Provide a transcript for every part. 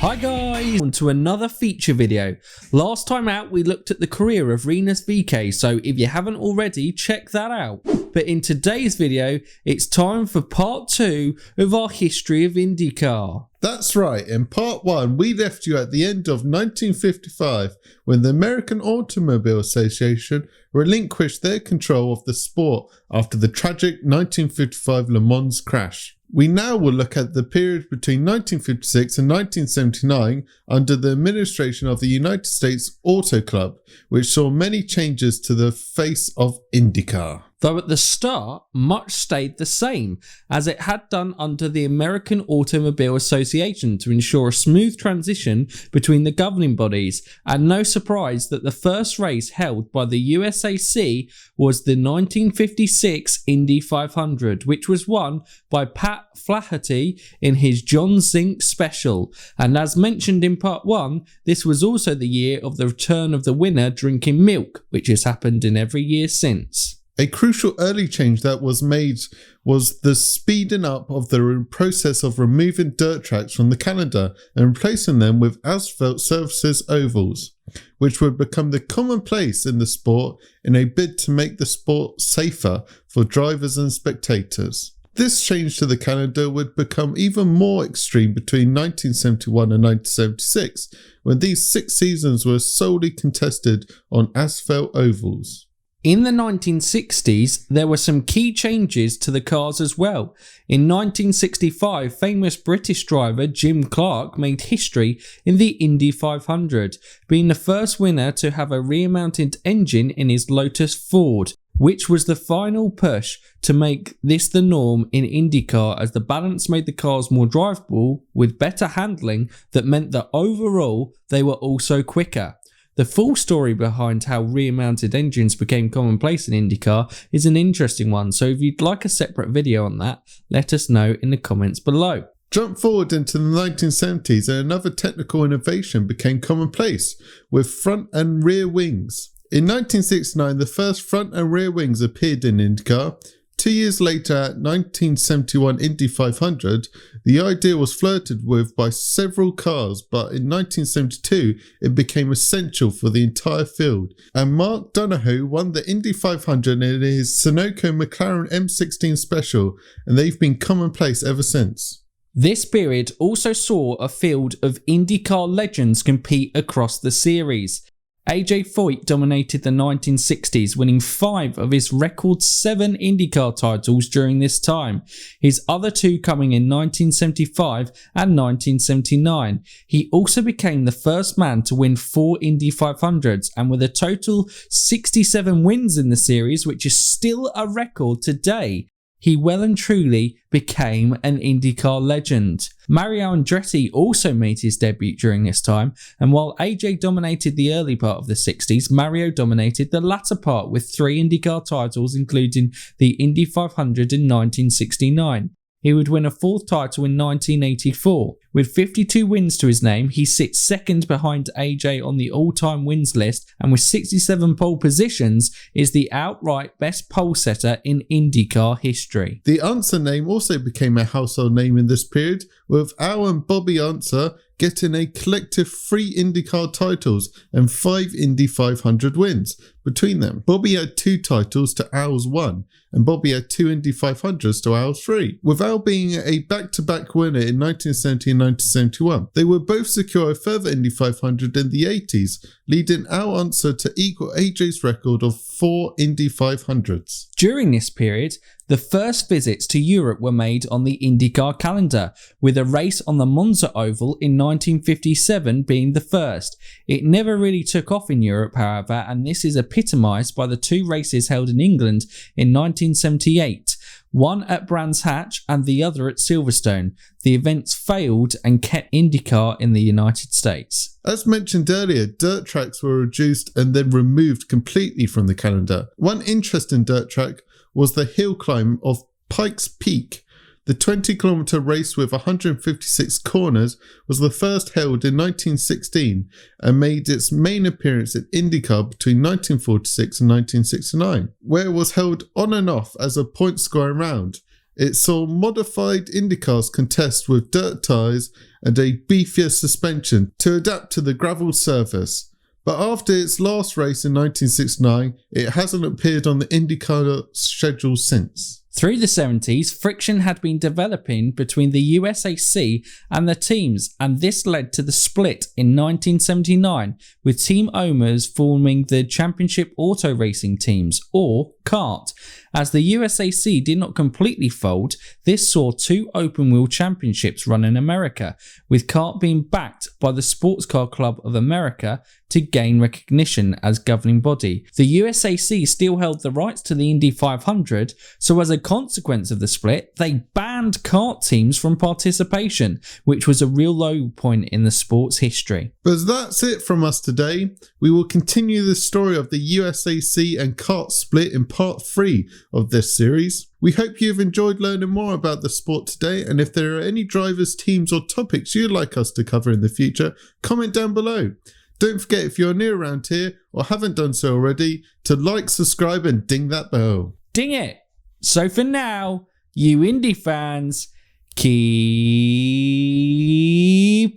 Hi guys, on to another feature video. Last time out we looked at the career of Rinus VeeKay, so if you haven't already, check that out. But in today's video, it's time for part 2 of our history of IndyCar. That's right, in part 1 we left you at the end of 1955 when the American Automobile Association relinquished their control of the sport after the tragic 1955 Le Mans crash. We now will look at the period between 1956 and 1979 under the administration of the United States Auto Club, which saw many changes to the face of IndyCar. Though at the start, much stayed the same, as it had done under the American Automobile Association to ensure a smooth transition between the governing bodies, and no surprise that the first race held by the USAC was the 1956 Indy 500, which was won by Pat Flaherty in his John Zink special, and as mentioned in part 1, this was also the year of the return of the winner drinking milk, which has happened in every year since. A crucial early change that was made was the speeding up of the process of removing dirt tracks from the calendar and replacing them with asphalt surfaces ovals, which would become the commonplace in the sport in a bid to make the sport safer for drivers and spectators. This change to the calendar would become even more extreme between 1971 and 1976, when these 6 seasons were solely contested on asphalt ovals. In the 1960s, there were some key changes to the cars as well. In 1965, famous British driver Jim Clark made history in the Indy 500, being the first winner to have a rear-mounted engine in his Lotus Ford, which was the final push to make this the norm in IndyCar, as the balance made the cars more drivable with better handling that meant that overall they were also quicker. The full story behind how rear-mounted engines became commonplace in IndyCar is an interesting one, so if you'd like a separate video on that, let us know in the comments below. Jump forward into the 1970s and another technical innovation became commonplace, with front and rear wings. In 1969, the first front and rear wings appeared in IndyCar. 2 years later, at 1971 Indy 500, the idea was flirted with by several cars, but in 1972 it became essential for the entire field, and Mark Donohue won the Indy 500 in his Sunoco McLaren M16 Special, and they've been commonplace ever since. This period also saw a field of IndyCar legends compete across the series. A.J.Foyt dominated the 1960s, winning 5 of his record 7 IndyCar titles during this time, his other 2 coming in 1975 and 1979. He also became the first man to win 4 Indy 500s, and with a total 67 wins in the series, which is still a record today, he well and truly became an IndyCar legend. Mario Andretti also made his debut during this time, and while AJ dominated the early part of the 60s, Mario dominated the latter part with 3 IndyCar titles, including the Indy 500 in 1969. He would win a 4th title in 1984. With 52 wins to his name, he sits second behind AJ on the all-time wins list, and with 67 pole positions, is the outright best pole setter in IndyCar history. The Unser name also became a household name in this period, with Al and Bobby Unser getting a collective 3 IndyCar titles and 5 Indy 500 wins between them. Bobby had 2 titles to Al's 1, and Bobby had 2 Indy 500s to Al's 3. With Al being a back-to-back winner in 1970 and 1971, they would both secure a further Indy 500 in the 80s, leading Al Unser to equal AJ's record of 4 Indy 500s. During this period, the first visits to Europe were made on the IndyCar calendar, with a race on the Monza Oval in 1957 being the first. It never really took off in Europe, however, and this is epitomised by the 2 races held in England in 1978, one at Brands Hatch and the other at Silverstone. The events failed and kept IndyCar in the United States. As mentioned earlier, dirt tracks were reduced and then removed completely from the calendar. One interesting dirt track was the hill climb of Pikes Peak. The 20-kilometre race with 156 corners was the first held in 1916 and made its main appearance at IndyCar between 1946 and 1969, where it was held on and off as a point-scoring round. it saw modified IndyCars contest with dirt tyres and a beefier suspension to adapt to the gravel surface. But after its last race in 1969, it hasn't appeared on the IndyCar schedule since. Through the 70s, friction had been developing between the USAC and the teams, and this led to the split in 1979, with Team owners forming the Championship Auto Racing Teams, or CART. As the USAC did not completely fold, this saw 2 open-wheel championships run in America, with CART being backed by the Sports Car Club of America to gain recognition as governing body. The USAC still held the rights to the Indy 500, so as a consequence of the split, they banned CART teams from participation, which was a real low point in the sport's history. But that's it from us today. We will continue the story of the USAC and CART split in part 3 of this series. We hope you've enjoyed learning more about the sport today, and if there are any drivers, teams or topics you'd like us to cover in the future, comment down below. Don't forget, if you're new around here or haven't done so already, to like, subscribe and ding that bell. Ding it! So for now, you Indy fans, keep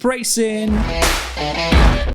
racing!